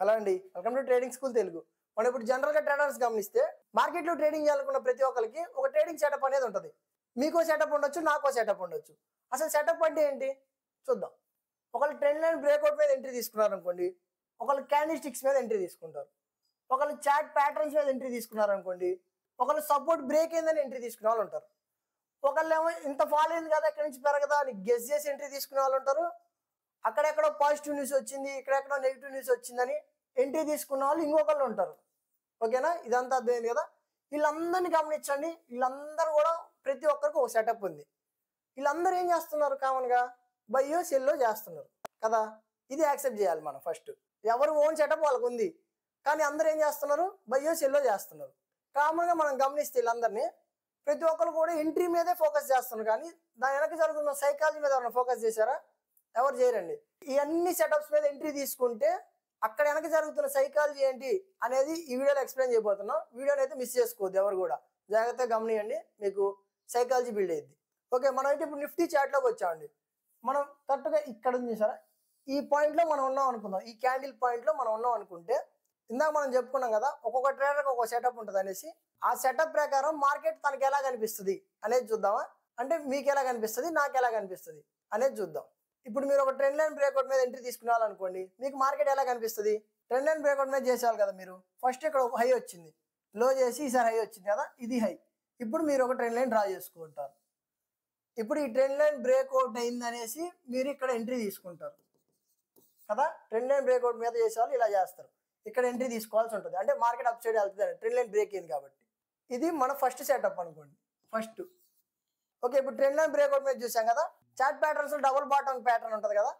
Hello అండి, welcome to trading school Telugu. మనం ఇప్పుడు జనరల్గా ట్రేడర్స్ గమనిస్తే మార్కెట్లో ట్రేడింగ్ చేయాలనుకున్న ప్రతి ఒక్కరికి ఒక ట్రేడింగ్ సెటప్ అనేది ఉంటుంది. మీకో సెటప్ ఉండొచ్చు, నాకో సెటప్ ఉండొచ్చు. అసలు సెటప్ అంటే ఏంటి చూద్దాం. ఒకళ్ళు ట్రెండ్ లైన్ బ్రేక్అవుట్ మీద ఎంట్రీ తీసుకున్నారు అనుకోండి, ఒకళ్ళు క్యాండిల్ స్టిక్స్ మీద ఎంట్రీ తీసుకుంటారు, ఒకళ్ళు చాట్ ప్యాటర్న్స్ మీద ఎంట్రీ తీసుకున్నారు అనుకోండి, ఒకళ్ళు సపోర్ట్ బ్రేక్ అయిందని ఎంట్రీ తీసుకునే వాళ్ళు ఉంటారు, ఒకళ్ళు ఏమో ఇంత ఫాల్ అయింది కదా ఎక్కడి నుంచి పెరగదా అని గెస్ చేసి ఎంట్రీ తీసుకునే వాళ్ళు ఉంటారు, అక్కడెక్కడో పాజిటివ్ న్యూస్ వచ్చింది ఇక్కడెక్కడో నెగిటివ్ న్యూస్ వచ్చిందని ఎంట్రీ తీసుకున్న వాళ్ళు ఇంకొకళ్ళు ఉంటారు. ఓకేనా, ఇదంతా అర్థమైంది కదా. వీళ్ళందరినీ గమనించండి, వీళ్ళందరూ కూడా ప్రతి ఒక్కరికి ఒక సెటప్ ఉంది. వీళ్ళందరూ ఏం చేస్తున్నారు, కామన్గా బయ్యో సెల్లో చేస్తున్నారు కదా. ఇది యాక్సెప్ట్ చేయాలి మనం ఫస్ట్. ఎవరు ఓన్ సెటప్ వాళ్ళకు ఉంది, కానీ అందరూ ఏం చేస్తున్నారు, బయ్యో సెల్లో చేస్తున్నారు. కామన్గా మనం గమనిస్తే వీళ్ళందరినీ ప్రతి ఒక్కరు కూడా ఎంట్రీ మీదే ఫోకస్ చేస్తున్నారు, కానీ దాని వెనక జరుగుతున్న సైకాలజీ మీద ఎవరైనా ఫోకస్ చేశారా? ఎవరు చేయరండి. ఈ అన్ని సెటప్స్ మీద ఎంట్రీ తీసుకుంటే అక్కడ వెనక జరుగుతున్న సైకాలజీ ఏంటి అనేది ఈ వీడియోలో ఎక్స్ప్లెయిన్ చేయబోతున్నాం. వీడియోని అయితే మిస్ చేసుకోవద్దు, ఎవరు కూడా జాగ్రత్తగా గమనియండి, మీకు సైకాలజీ బిల్డ్ అయ్యింది. ఓకే, మనం అయితే ఇప్పుడు నిఫ్టీ చార్ట్లోకి వచ్చామండి. మనం కరెక్ట్గా ఇక్కడ ఉంది చూసారా, ఈ పాయింట్లో మనం ఉన్నాం అనుకుందాం, ఈ క్యాండిల్ పాయింట్లో మనం ఉన్నాం అనుకుంటే, ఇందాక మనం చెప్పుకున్నాం కదా ఒక్కొక్క ట్రేడర్కి ఒక్కొక్క సెటప్ ఉంటుంది అనేసి. ఆ సెటప్ ప్రకారం మార్కెట్ తనకి ఎలా కనిపిస్తుంది అనేది చూద్దామా, అంటే మీకు ఎలా కనిపిస్తుంది నాకు ఎలా కనిపిస్తుంది అనేది చూద్దాం. ఇప్పుడు మీరు ఒక ట్రెండ్ లైన్ బ్రేక్అవుట్ మీద ఎంట్రీ తీసుకున్నారనుకోండి, మీకు మార్కెట్ ఎలా కనిపిస్తుంది? ట్రెండ్ లైన్ బ్రేక్అవుట్ మీద చేసేవాళ్ళు కదా మీరు. ఫస్ట్ ఇక్కడ ఒక హై వచ్చింది, లో చేసి ఈసారి హై వచ్చింది కదా, ఇది హై. ఇప్పుడు మీరు ఒక ట్రెండ్ లైన్ డ్రా చేసుకుంటారు. ఇప్పుడు ఈ ట్రెండ్ లైన్ బ్రేక్అవుట్ అయింది అనేసి మీరు ఇక్కడ ఎంట్రీ తీసుకుంటారు కదా. ట్రెండ్ లైన్ బ్రేక్అవుట్ మీద చేసేవాళ్ళు ఇలా చేస్తారు, ఇక్కడ ఎంట్రీ తీసుకోవాల్సి ఉంటుంది, అంటే మార్కెట్ అప్ సైడ్ వెళ్తుంది, ట్రెండ్ లైన్ బ్రేక్ అయింది కాబట్టి. ఇది మన ఫస్ట్ సెటప్ అనుకోండి, ఫస్ట్. ఓకే, ఇప్పుడు ట్రెండ్ లైన్ బ్రేక్అవుట్ మీద చూసాం కదా. Chart patterns double bottom pattern ఉంటుంది కదా,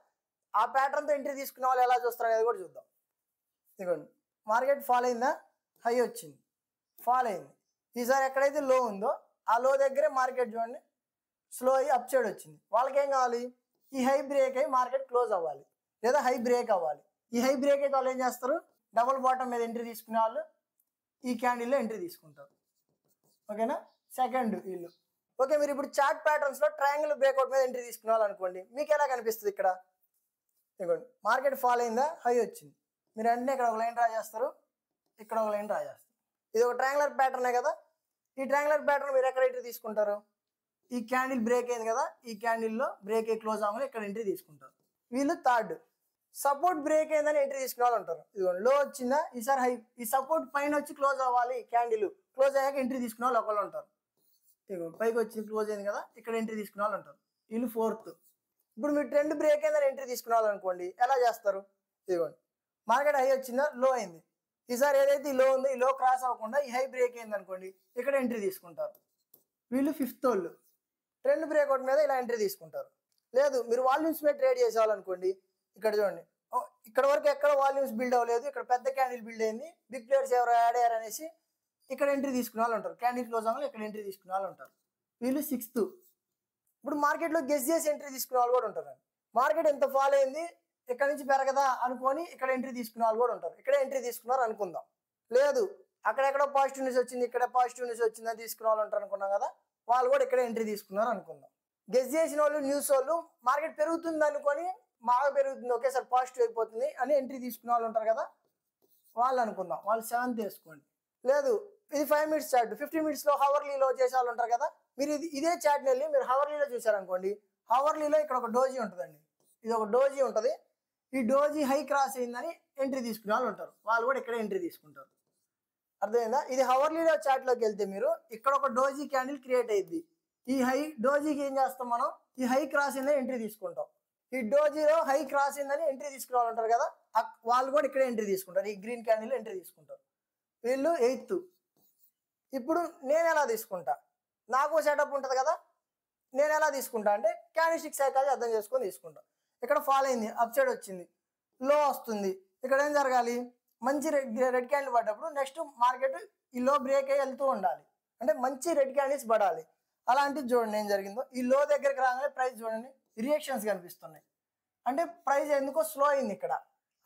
ఆ ప్యాటర్న్తో ఎంట్రీ తీసుకునే వాళ్ళు ఎలా చూస్తారు అనేది కూడా చూద్దాం. ఇదిగోండి, మార్కెట్ ఫాల్ అయిందా, హై వచ్చింది, ఫాల్ అయింది. ఈసారి ఎక్కడైతే లో ఉందో ఆ లో దగ్గరే మార్కెట్ చూడండి స్లో అయ్యి అప్ సైడ్ వచ్చింది. వాళ్ళకి ఏం కావాలి, ఈ హై బ్రేక్ అయ్యి మార్కెట్ క్లోజ్ అవ్వాలి, లేదా హై బ్రేక్ అవ్వాలి. ఈ హై బ్రేక్ అయితే వాళ్ళు ఏం చేస్తారు, డబుల్ బాటమ్ మీద ఎంట్రీ తీసుకునే వాళ్ళు ఈ క్యాండిల్లో ఎంట్రీ తీసుకుంటారు. ఓకేనా, సెకండ్ వీళ్ళు. ఓకే, మీరు ఇప్పుడు చార్ట్ ప్యాటర్న్స్ లో ట్రయాంగిల్ బ్రేక్అవుట్ మీద ఎంట్రీ తీసుకున్నారనుకోండి, మీకు ఎలా కనిపిస్తుంది? ఇక్కడ ఇదిగోండి, మార్కెట్ ఫాల్ అయిందా, హై వచ్చింది, మీరు వెంటనే ఇక్కడ ఒక లైన్ డ్రా చేస్తారు, ఇక్కడ ఒక లైన్ డ్రా చేస్తారు. ఇది ఒక ట్రయాంగులర్ ప్యాటర్నే కదా. ఈ ట్రయాంగులర్ ప్యాటర్న్ మీరు ఎక్కడ ఎంట్రీ తీసుకుంటారు? ఈ క్యాండిల్ బ్రేక్ అయింది కదా, ఈ క్యాండిల్లో బ్రేక్ అయ్యి క్లోజ్ అవ్వగానే ఇక్కడ ఎంట్రీ తీసుకుంటారు. వీళ్ళు థర్డ్. సపోర్ట్ బ్రేక్ అయిందని ఎంట్రీ తీసుకునే వాళ్ళు ఉంటారు. ఇదిగోండి, లో వచ్చిందా, ఈసారి హై, ఈ సపోర్ట్ పైన వచ్చి క్లోజ్ అవ్వాలి, క్యాండిల్ క్లోజ్ అయ్యాక ఎంట్రీ తీసుకునే వాళ్ళు ఒకళ్ళు ఉంటారు. ఇదిగో పైకి వచ్చి క్లోజ్ అయింది కదా, ఇక్కడ ఎంట్రీ తీసుకునే వాళ్ళు ఉంటారు, వీళ్ళు ఫోర్త్. ఇప్పుడు మీరు ట్రెండ్ బ్రేక్ అయిందని ఎంట్రీ తీసుకునే వాళ్ళు అనుకోండి, ఎలా చేస్తారు? ఇదిగోండి, మార్కెట్ హై వచ్చిందా, లో అయింది, ఈసారి ఏదైతే ఈ లో ఉందో ఈ లో క్రాస్ అవ్వకుండా ఈ హై బ్రేక్ అయింది అనుకోండి, ఇక్కడ ఎంట్రీ తీసుకుంటారు. వీళ్ళు ఫిఫ్త్ వాళ్ళు. ట్రెండ్ బ్రేక్అవుట్ మీద ఇలా ఎంట్రీ తీసుకుంటారు. లేదు, మీరు వాల్యూమ్స్ మీద ట్రేడ్ చేసేవాళ్ళనుకోండి, ఇక్కడ చూడండి, ఇక్కడ వరకు ఎక్కడ వాల్యూమ్స్ బిల్డ్ అవ్వలేదు, ఇక్కడ పెద్ద క్యాండిల్ బిల్డ్ అయింది, బిగ్ ప్లేయర్స్ ఎవరు యాడ్ అయ్యారు అనేసి ఇక్కడ ఎంట్రీ తీసుకునే వాళ్ళు ఉంటారు. క్యాండిల్ క్లోజ్ అవ్వాలి, ఇక్కడ ఎంట్రీ తీసుకునే వాళ్ళు ఉంటారు. వీళ్ళు సిక్స్త్. ఇప్పుడు మార్కెట్లో గెస్ చేసి ఎంట్రీ తీసుకునే వాళ్ళు కూడా ఉంటారు. మార్కెట్ ఎంత ఫాల్ అయింది, ఇక్కడ నుంచి పెరగదా అనుకొని ఇక్కడ ఎంట్రీ తీసుకునే వాళ్ళు కూడా ఉంటారు. ఇక్కడే ఎంట్రీ తీసుకున్నారు అనుకుందాం. లేదు, అక్కడెక్కడో పాజిటివ్ న్యూస్ వచ్చింది, ఇక్కడ పాజిటివ్ న్యూస్ వచ్చిందని తీసుకునే వాళ్ళు ఉంటారు అనుకున్నాం కదా, వాళ్ళు కూడా ఇక్కడే ఎంట్రీ తీసుకున్నారు అనుకుందాం. గెస్ చేసిన వాళ్ళు, న్యూస్ వాళ్ళు, మార్కెట్ పెరుగుతుంది అనుకొని బాగా పెరుగుతుంది, ఒకేసారి పాజిటివ్ అయిపోతుంది అని ఎంట్రీ తీసుకునే వాళ్ళు ఉంటారు కదా, వాళ్ళు అనుకుందాం, వాళ్ళు సెవెంత్ వేసుకోండి. లేదు, ఇది 5 minutes చార్ట్, 15 minutesలో హవర్లీలో చేసే వాళ్ళు ఉంటారు కదా, మీరు ఇదే చార్ట్ని వెళ్ళి మీరు హవర్లీలో చూసారనుకోండి, హవర్లీలో ఇక్కడ ఒక డోజీ ఉంటుందండి, ఇది ఒక డోజీ ఉంటుంది, ఈ డోజీ హై క్రాస్ అయిందని ఎంట్రీ తీసుకునే వాళ్ళు ఉంటారు, వాళ్ళు కూడా ఇక్కడ ఎంట్రీ తీసుకుంటారు. అర్థమైందా? ఇది హవర్లీలో చార్ట్లోకి వెళ్తే మీరు ఇక్కడ ఒక డోజీ క్యాండిల్ క్రియేట్ అయ్యింది, ఈ హై డోజీకి ఏం చేస్తాం మనం, ఈ హై క్రాస్ అయిందని ఎంట్రీ తీసుకుంటాం. ఈ డోజీలో హై క్రాస్ అయిందని ఎంట్రీ తీసుకునే వాళ్ళు ఉంటారు కదా, వాళ్ళు కూడా ఇక్కడ ఎంట్రీ తీసుకుంటారు, ఈ గ్రీన్ క్యాండిల్ ఎంట్రీ తీసుకుంటారు. వీళ్ళు ఎయిత్. ఇప్పుడు నేను ఎలా తీసుకుంటా, నాకు సెటప్ ఉంటుంది కదా, నేను ఎలా తీసుకుంటా అంటే క్యాండిల్ స్టిక్ సైకాలజీ అర్థం చేసుకొని తీసుకుంటా. ఇక్కడ ఫాల్ అయింది, అప్ సైడ్ వచ్చింది, లో వస్తుంది, ఇక్కడ ఏం జరగాలి, మంచి రెడ్ క్యాండిల్ పడ్డప్పుడు నెక్స్ట్ మార్కెట్ ఈ లో బ్రేక్ అయ్యి వెళ్తూ ఉండాలి, అంటే మంచి రెడ్ క్యాండిల్స్ పడాలి. అలాంటిది చూడండి ఏం జరిగిందో, ఈ లో దగ్గరికి రాగానే ప్రైస్ చూడండి రియాక్షన్స్ కనిపిస్తున్నాయి, అంటే ప్రైస్ ఎందుకో స్లో అయింది ఇక్కడ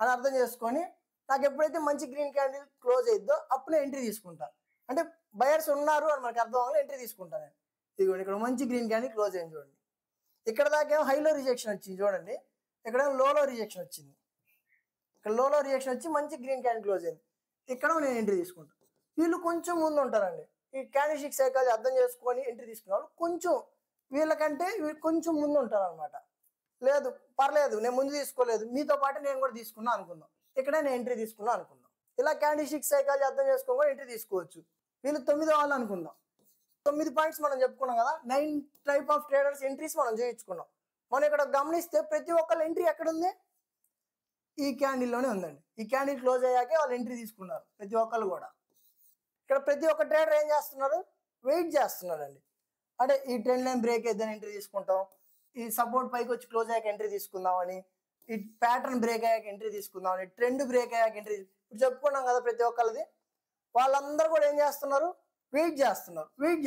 అని అర్థం చేసుకొని, నాకు ఎప్పుడైతే మంచి గ్రీన్ క్యాండిల్ క్లోజ్ అయిద్దో అప్పుడు నేను ఎంట్రీ తీసుకుంటా, అంటే బయర్స్ ఉన్నారు అని మనకు అర్థం అవ్వాలి, ఎంట్రీ తీసుకుంటాను నేను. ఇదిగోండి, ఇక్కడ మంచి గ్రీన్ క్యాండిల్ క్లోజ్ అయింది చూడండి, ఇక్కడ దాకా ఏమో హైలో రిజెక్షన్ వచ్చింది చూడండి, ఇక్కడ లోలో రిజెక్షన్ వచ్చింది, ఇక్కడ లోలో రియాక్షన్ వచ్చి మంచి గ్రీన్ క్యాండిల్ క్లోజ్ అయింది. ఇక్కడ నేను ఎంట్రీ తీసుకుంటాను. వీళ్ళు కొంచెం ముందు ఉంటారండి. ఈ క్యాండిల్ సైకాలజీ అర్థం చేసుకొని ఎంట్రీ తీసుకున్న వాళ్ళు కొంచెం వీళ్ళకంటే వీళ్ళు కొంచెం ముందు ఉంటారు అనమాట. లేదు పర్లేదు నేను ముందు తీసుకోలేదు, మీతో పాటు నేను కూడా తీసుకున్నా అనుకుందాం. ఇక్కడ నేను ఎంట్రీ తీసుకున్నా అనుకుందాం. ఇలా క్యాండిల్ సైకాలజీ అర్థం చేసుకొని కూడా ఎంట్రీ తీసుకోవచ్చు. వీళ్ళు 9 వాళ్ళు అనుకుందాం. 9 పాయింట్స్ మనం చెప్పుకున్నాం కదా. 9 టైప్ ఆఫ్ ట్రేడర్స్ ఎంట్రీస్ మనం చేయించుకున్నాం. మనం ఇక్కడ గమనిస్తే ప్రతి ఒక్కళ్ళ ఎంట్రీ ఎక్కడ ఉంది? ఈ క్యాండిల్లోనే ఉందండి. ఈ క్యాండిల్ క్లోజ్ అయ్యాకే వాళ్ళు ఎంట్రీ తీసుకున్నారు ప్రతి ఒక్కళ్ళు కూడా. ఇక్కడ ప్రతి ఒక్క ట్రేడర్ ఏం చేస్తున్నారు? వెయిట్ చేస్తున్నారండి. అంటే ఈ ట్రెండ్ లైన్ బ్రేక్ అయిద్దని ఎంట్రీ తీసుకుంటాం, ఈ సపోర్ట్ పైకి వచ్చి క్లోజ్ అయ్యాక ఎంట్రీ తీసుకుందామని, ఈ ప్యాటర్న్ బ్రేక్ అయ్యాక ఎంట్రీ తీసుకుందామని, ట్రెండ్ బ్రేక్ అయ్యాక ఎంట్రీ ఇప్పుడు చెప్పుకున్నాం కదా ప్రతి ఒక్కళ్ళది. వాళ్ళందరూ కూడా ఏం చేస్తున్నారు? వెయిట్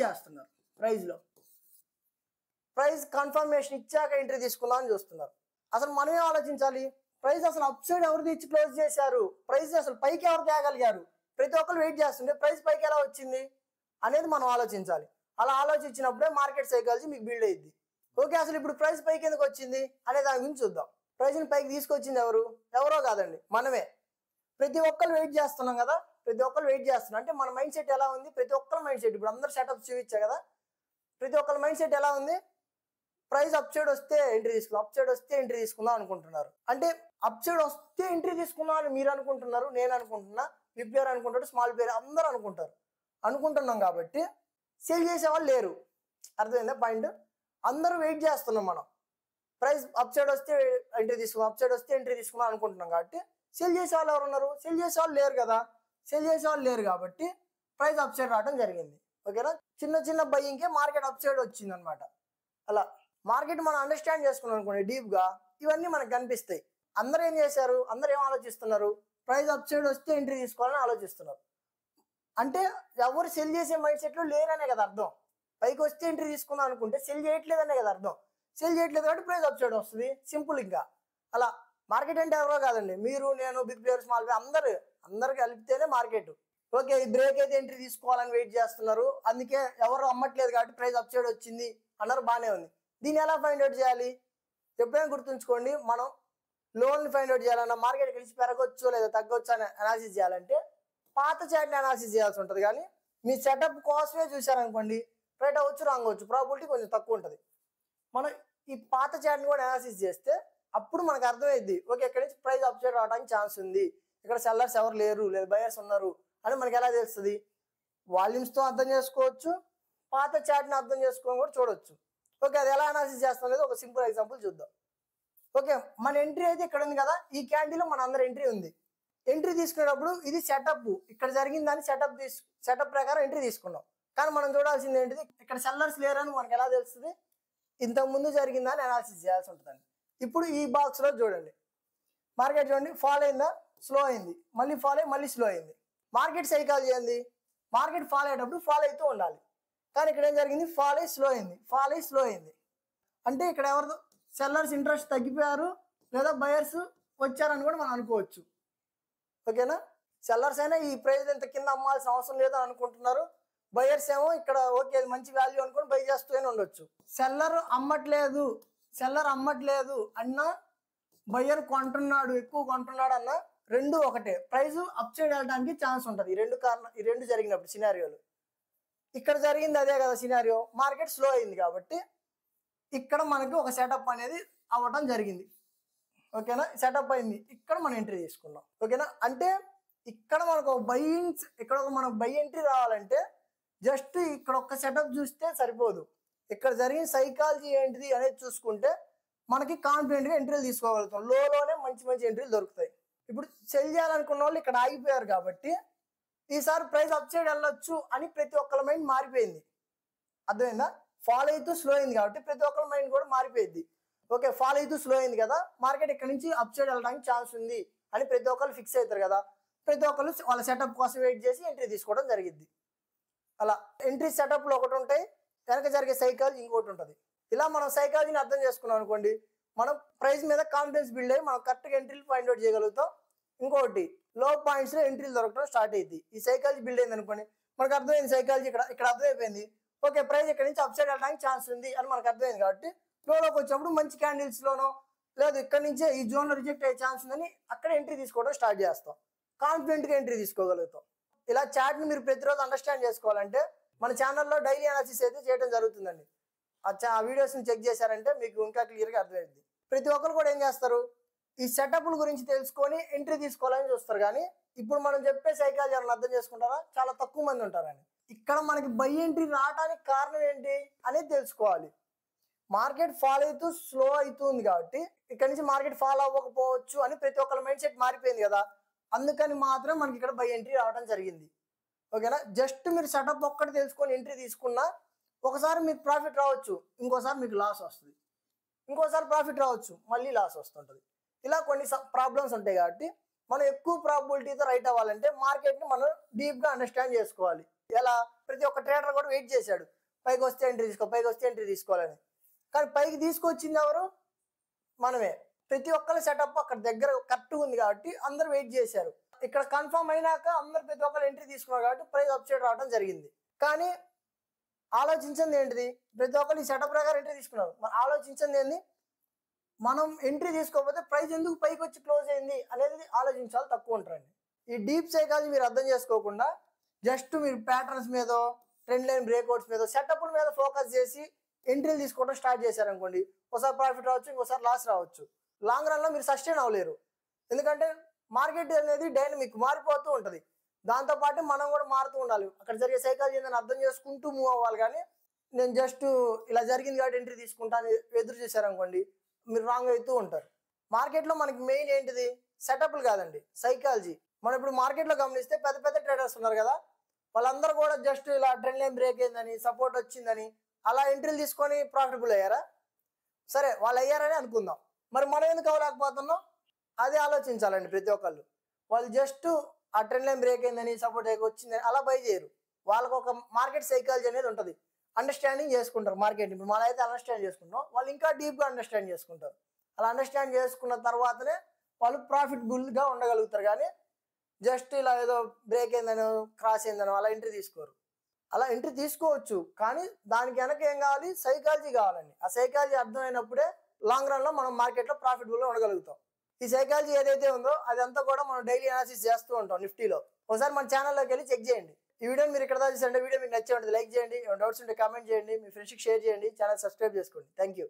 చేస్తున్నారు ప్రైస్ కన్ఫర్మేషన్ ఇచ్చాక ఎంట్రీ తీసుకుందాం అని చూస్తున్నారు. అసలు మనమే ఆలోచించాలి, ప్రైస్ అసలు అప్ సైడ్ ఎవరు తెచ్చి క్లోజ్ చేశారు, ప్రైస్ అసలు పైకి ఎవరు తేగలిగారు, ప్రతి ఒక్కరు వెయిట్ చేస్తుంటే ప్రైస్ పైకి ఎలా వచ్చింది అనేది మనం ఆలోచించాలి. అలా ఆలోచించినప్పుడే మార్కెట్ సైకాలజీ మీకు బిల్డ్ అయ్యింది. ఓకే, అసలు ఇప్పుడు ప్రైస్ పైకి ఎందుకు వచ్చింది అనే దాని గురించి చూద్దాం. ప్రైస్ని పైకి తీసుకొచ్చింది ఎవరో కాదండి, మనమే. ప్రతి ఒక్కరు వెయిట్ చేస్తున్నాం కదా, ప్రతి ఒక్కరు వెయిట్ చేస్తున్నాం అంటే మన మైండ్ సెట్ ఎలా ఉంది? ప్రతి ఒక్కరు మైండ్ సెట్ ఇప్పుడు అందరు సెటప్ చూపించా కదా, ప్రతి ఒక్కరి మైండ్ సెట్ ఎలా ఉంది? ప్రైస్ అప్ సైడ్ వస్తే ఎంట్రీ తీసుకుందాం అనుకుంటున్నారు. అంటే అప్ సైడ్ వస్తే ఎంట్రీ తీసుకుందాం అని మీరు అనుకుంటున్నారు, నేను అనుకుంటున్నా, బిగ్ ప్లేయర్ అనుకుంటాడు, స్మాల్ ప్లేయర్ అందరూ అనుకుంటున్నాం కాబట్టి సేల్ చేసే వాళ్ళు లేరు. అర్థమైందా పాయింట్? అందరూ వెయిట్ చేస్తున్నాం మనం. ప్రైస్ అప్ సైడ్ వస్తే ఎంట్రీ తీసుకుందాం అనుకుంటున్నాం కాబట్టి సేల్ చేసే వాళ్ళు ఎవరు ఉన్నారు? సేల్ చేసే వాళ్ళు లేరు కాబట్టి ప్రైస్ అప్ సైడ్ రావడం జరిగింది. ఓకేనా? చిన్న బయ్యింగ్కే మార్కెట్ అప్ సైడ్ వచ్చింది అనమాట. అలా మార్కెట్ మనం అండర్స్టాండ్ చేసుకున్నాం అనుకోండి డీప్గా, ఇవన్నీ మనకు కనిపిస్తాయి. అందరూ ఏం చేశారు? అందరూ ఏం ఆలోచిస్తున్నారు? ప్రైస్ అప్ సైడ్ వస్తే ఎంట్రీ తీసుకోవాలని ఆలోచిస్తున్నారు. అంటే ఎవరు సెల్ చేసే మైండ్ సెట్లో లేరనే కదా అర్థం. పైకి వస్తే ఎంట్రీ తీసుకుందాం అనుకుంటే సెల్ చేయట్లేదనే కదా అర్థం. సెల్ చేయట్లేదు కాబట్టి ప్రైస్ అప్ సైడ్ వస్తుంది, సింపుల్. ఇంకా అలా మార్కెట్ అంటే ఎవరో కాదండి, మీరు, నేను, బిగ్ ప్లేయర్, స్మాల్ ప్లేయర్ అందరు కలిపితేనే మార్కెట్. ఓకే, ఈ బ్రేక్ అయితే ఎంట్రీ తీసుకోవాలని వెయిట్ చేస్తున్నారు, అందుకే ఎవరు అమ్మట్లేదు కాబట్టి ప్రైస్ అప్ సైడ్ వచ్చింది అన్నారు, బాగానే ఉంది. దీన్ని ఎలా ఫైండ్ అవుట్ చేయాలి? ఎప్పుడైనా గుర్తుంచుకోండి, మనం లోన్ ఫైండ్ అవుట్ చేయాలన్నా, మార్కెట్ కలిసి పెరగొచ్చు లేదా తగ్గొచ్చు అని అనాలిసిస్ చేయాలంటే పాత చాట్ని అనాలిసిస్ చేయాల్సి ఉంటుంది. కానీ మీ సెటప్ కోసమే చూసారనుకోండి, రైట్ అవ్వచ్చు, రాంగ్ అవ్వచ్చు, ప్రాబిలిటీ కొంచెం తక్కువ ఉంటుంది. మనం ఈ పాత చాట్ని కూడా అనాలిసిస్ చేస్తే అప్పుడు మనకు అర్థమైద్ది, ఓకే ఇక్కడ నుంచి ప్రైస్ అప్ సైడ్ రావడానికి ఛాన్స్ ఉంది, ఇక్కడ సెల్లర్స్ ఎవరు లేరు లేదా బయర్స్ ఉన్నారు అని మనకి ఎలా తెలుస్తుంది? వాల్యూమ్స్తో అర్థం చేసుకోవచ్చు, పాత చాట్ని అర్థం చేసుకొని కూడా చూడొచ్చు. ఓకే, అది ఎలా అనాలిసిస్ చేస్తాం అనేది ఒక సింపుల్ ఎగ్జాంపుల్ చూద్దాం. ఓకే, మన ఎంట్రీ అయితే ఇక్కడ ఉంది కదా, ఈ క్యాండిల్లో మన అందరి ఎంట్రీ ఉంది. ఎంట్రీ తీసుకునేటప్పుడు ఇది సెటప్, ఇక్కడ జరిగిందని సెటప్ ప్రకారం ఎంట్రీ తీసుకున్నాం. కానీ మనం చూడాల్సింది ఏంటిది? ఇక్కడ సెల్లర్స్ లేరని మనకు ఎలా తెలుస్తుంది? ఇంతకుముందు జరిగిందని అనాలిసిస్ చేయాల్సి ఉంటుందండి. ఇప్పుడు ఈ బాక్స్లో చూడండి, మార్కెట్ చూడండి, ఫాల్ అయిందా, స్లో అయింది, మళ్ళీ ఫాల్ అయ్యి మళ్ళీ స్లో అయింది. మార్కెట్ సైకాలజీ ఏంది? మార్కెట్ ఫాల్ అయ్యేటప్పుడు ఫాల్ అవుతూ ఉండాలి. కానీ ఇక్కడ ఏం జరిగింది? ఫాల్ అయ్యి స్లో అయింది. అంటే ఇక్కడ ఎవరు సెల్లర్స్ ఇంట్రెస్ట్ తగ్గిపోయారు లేదా బయర్స్ వచ్చారని కూడా మనం అనుకోవచ్చు. ఓకేనా? సెల్లర్స్ అయినా ఈ ప్రైస్ ఇంత కింద అమ్మాల్సిన అవసరం లేదని అనుకుంటున్నారు, బయర్స్ ఏమో ఇక్కడ ఓకే మంచి వాల్యూ అనుకుని బై చేస్తూనే ఉండొచ్చు. సెల్లర్ అమ్మట్లేదు అన్నా, బయ్యర్ ఎక్కువ కొంటున్నాడు అన్నా, రెండు ఒకటే. ప్రైస్ అప్ సైడ్ వెళ్ళడానికి ఛాన్స్ ఉంటుంది ఈ రెండు జరిగినప్పుడు సినారియోలు. ఇక్కడ జరిగింది అదే కదా సినారియో, మార్కెట్ స్లో అయింది కాబట్టి ఇక్కడ మనకి ఒక సెటప్ అనేది అవ్వడం జరిగింది. ఓకేనా? సెటప్ అయింది, ఇక్కడ మనం ఎంట్రీ తీసుకున్నాం. ఓకేనా? అంటే ఇక్కడ మనకు మనకు బై ఎంట్రీ రావాలంటే జస్ట్ ఇక్కడ ఒక సెటప్ చూస్తే సరిపోదు. ఇక్కడ జరిగిన సైకాలజీ ఏంటిది అనేది చూసుకుంటే మనకి కాన్ఫిడెంట్గా ఎంట్రీలు తీసుకోగలుగుతాం. లోనే మంచి ఎంట్రీలు దొరుకుతాయి. ఇప్పుడు సెల్ చేయాలనుకున్న వాళ్ళు ఇక్కడ ఆగిపోయారు కాబట్టి ఈసారి ప్రైస్ అప్ సైడ్ వెళ్ళొచ్చు అని ప్రతి ఒక్కరి మైండ్ మారిపోయింది. అర్థమైందా? ఫాల్ అవుతూ స్లో అయింది కాబట్టి ప్రతి ఒక్కరి మైండ్ కూడా మారిపోయింది. ఓకే, ఫాల్ అవుతూ స్లో అయింది కదా, మార్కెట్ ఇక్కడ నుంచి అప్ సైడ్ వెళ్ళడానికి ఛాన్స్ ఉంది అని ప్రతి ఒక్కరు ఫిక్స్ అవుతారు కదా. ప్రతి ఒక్కరు వాళ్ళ సెటప్ కోసం వెయిట్ చేసి ఎంట్రీ తీసుకోవడం జరిగింది. అలా ఎంట్రీ సెటప్లు ఒకటి ఉంటాయి, వెనక జరిగే సైకాలజీ ఇంకోటి ఉంటుంది. ఇలా మనం సైకాలజీని అర్థం చేసుకున్నాం అనుకోండి, మనం ప్రైస్ మీద కాన్ఫిడెన్స్ బిల్డ్ అయ్యి మనం కరెక్ట్గా ఎంట్రీలు ఫైండ్ అవుట్ చేయగలుగుతాం. ఇంకోటి లో పాయింట్స్లో ఎంట్రీలు దొరకడం స్టార్ట్ అయ్యింది. ఈ సైకాలజీ బిల్డ్ అయింది అనుకోండి, మనకు అర్థమైంది సైకాలజీ ఇక్కడ అర్థమైపోయింది. ఓకే, ప్రైస్ ఇక్కడ నుంచి అప్ సైడ్ వెళ్ళడానికి ఛాన్స్ ఉంది అని మనకు అర్థమైంది కాబట్టి లోకి వచ్చినప్పుడు మంచి క్యాండిల్స్లోనో లేదు ఇక్కడ నుంచే ఈ జోన్లో రిజెక్ట్ అయ్యే ఛాన్స్ ఉందని అక్కడ ఎంట్రీ తీసుకోవడం స్టార్ట్ చేస్తాం. కాన్ఫిడెంట్గా ఎంట్రీ తీసుకోగలుగుతాం. ఇలా చార్ట్ని మీరు ప్రతిరోజు అండర్స్టాండ్ చేసుకోవాలంటే మన ఛానల్లో డైలీ అనాలిసిస్ అయితే చేయడం జరుగుతుందండి. ఆ వీడియోస్ని చెక్ చేశారంటే మీకు ఇంకా క్లియర్గా అర్థమైంది. ప్రతి ఒక్కరు కూడా ఏం చేస్తారు, ఈ సెటప్ల గురించి తెలుసుకొని ఎంట్రీ తీసుకోవాలని చూస్తారు. కానీ ఇప్పుడు మనం చెప్పే సైకాలజీ అని అర్థం చేసుకుంటారా, చాలా తక్కువ మంది ఉంటారని. ఇక్కడ మనకి బై ఎంట్రీ రావడానికి కారణం ఏంటి అనేది తెలుసుకోవాలి. మార్కెట్ ఫాలో అవుతూ స్లో అవుతుంది కాబట్టి ఇక్కడ నుంచి మార్కెట్ ఫాలో అవ్వకపోవచ్చు అని ప్రతి ఒక్కరి మైండ్ సెట్ మారిపోయింది కదా. అందుకని మాత్రం మనకి ఇక్కడ బై ఎంట్రీ రావడం జరిగింది. ఓకేనా. జస్ట్ మీరు సెటప్ ఒక్కటి తెలుసుకొని ఎంట్రీ తీసుకున్నా ఒకసారి మీకు ప్రాఫిట్ రావచ్చు, ఇంకోసారి మీకు లాస్ వస్తుంది, ఇంకోసారి ప్రాఫిట్ రావచ్చు, మళ్ళీ లాస్ వస్తుంటుంది. ఇలా కొన్ని ప్రాబ్లమ్స్ ఉంటాయి కాబట్టి మనం ఎక్కువ ప్రాబిలిటీతో రైట్ అవ్వాలంటే మార్కెట్ని మనం డీప్గా అండర్స్టాండ్ చేసుకోవాలి. ఎలా ప్రతి ఒక్క ట్రేడర్ కూడా వెయిట్ చేశాడు, పైకి వస్తే ఎంట్రీ తీసుకో, పైకి వస్తే ఎంట్రీ తీసుకోవాలని. కానీ పైకి తీసుకొచ్చింది ఎవరు? మనమే. ప్రతి ఒక్కరి సెటప్ అక్కడ దగ్గర కరెక్ట్గా ఉంది కాబట్టి అందరూ వెయిట్ చేశారు. ఇక్కడ కన్ఫర్మ్ అయినాక అందరు ప్రతి ఒక్కరు ఎంట్రీ తీసుకున్నారు కాబట్టి ప్రైస్ అప్ సైడ్ రావడం జరిగింది. కానీ ఆలోచించింది ఏంటిది? ప్రతి ఒక్కరు ఈ సెటప్ ప్రకారం ఎంట్రీ తీసుకున్నారు. మరి ఆలోచించింది ఏంది? మనం ఎంట్రీ తీసుకోకపోతే ప్రైస్ ఎందుకు పైకి వచ్చి క్లోజ్ అయింది అనేది ఆలోచించాలి, తక్కువ ఉంటారండి. ఈ డీప్ సైకాలజీ మీరు అర్థం చేసుకోకుండా జస్ట్ మీరు ప్యాటర్న్స్ మీద, ట్రెండ్ లైన్ బ్రేక్అవుట్స్ మీద, సెటప్ల మీద ఫోకస్ చేసి ఎంట్రీలు తీసుకోవడం స్టార్ట్ చేశారనుకోండి, ఒకసారి ప్రాఫిట్ రావచ్చు, ఇంకోసారి లాస్ రావచ్చు. లాంగ్ రన్లో మీరు సస్టైన్ అవ్వలేరు. ఎందుకంటే మార్కెట్ అనేది డైనమిక్, మారిపోతూ ఉంటుంది. దాంతోపాటు మనం కూడా మారుతూ ఉండాలి. అక్కడ జరిగే సైకాలజీ ఏందని అర్థం చేసుకుంటూ మూవ్ అవ్వాలి. కానీ నేను జస్ట్ ఇలా జరిగింది కాబట్టి ఎంట్రీ తీసుకుంటాను ఎదురు చేశారనుకోండి, మీరు రాంగ్ అవుతూ ఉంటారు. మార్కెట్లో మనకి మెయిన్ ఏంటిది? సెటప్లు కాదండి, సైకాలజీ. మనం ఇప్పుడు మార్కెట్లో గమనిస్తే పెద్ద పెద్ద ట్రేడర్స్ ఉన్నారు కదా, వాళ్ళందరూ కూడా జస్ట్ ఇలా ట్రెండ్ లైన్ బ్రేక్ అయిందని, సపోర్ట్ వచ్చిందని అలా ఎంట్రీలు తీసుకొని ప్రాఫిటబుల్ అయ్యారా? సరే, వాళ్ళు అయ్యారని అనుకుందాం. మరి మనం ఎందుకు అవ్వలేకపోతున్నాం? అదే ఆలోచించాలండి ప్రతి ఒక్కళ్ళు. వాళ్ళు జస్ట్ ఆ ట్రెండ్ లైన్ బ్రేక్ అయిందని, సపోర్ట్ వచ్చిందని అలా బై చేయరు. వాళ్ళకు ఒక మార్కెట్ సైకాలజీ అనేది ఉంటుంది, అండర్స్టాండింగ్ చేసుకుంటారు మార్కెట్. ఇప్పుడు మనం అయితే అండర్స్టాండ్ చేసుకుంటాం, వాళ్ళు ఇంకా డీప్గా అండర్స్టాండ్ చేసుకుంటారు. అలా అండర్స్టాండ్ చేసుకున్న తర్వాతనే వాళ్ళు ప్రాఫిటబుల్గా ఉండగలుగుతారు. కానీ జస్ట్ ఇలా ఏదో బ్రేక్ అయిందనో, క్రాస్ అయిందనో అలా ఎంట్రీ తీసుకోరు. అలా ఎంట్రీ తీసుకోవచ్చు, కానీ దానికి వెనక ఏం కావాలి? సైకాలజీ కావాలండి. ఆ సైకాలజీ అర్థమైనప్పుడే లాంగ్ రన్లో మనం మార్కెట్లో ప్రాఫిటబుల్గా ఉండగలుగుతాం. ఈ సైకాలజీ ఏదైతే ఉందో అదంతా కూడా మనం డైలీ అనాలిసిస్ చేస్తూ ఉంటాం నిఫ్టీలో. ఒకసారి మన ఛానల్లోకి వెళ్ళి చెక్ చేయండి. ఈ వీడియోని మీరు ఇక్కడ దాకా చూసారంటే వీడియో మీకు నచ్చే ఉంటుంది, లైక్ చేయండి. డౌట్స్ ఉంటే కామెంట్ చేయండి, మీ ఫ్రెండ్స్కి షేర్ చేయండి, ఛానల్ సబ్స్క్రైబ్ చేసుకోండి. Thank you.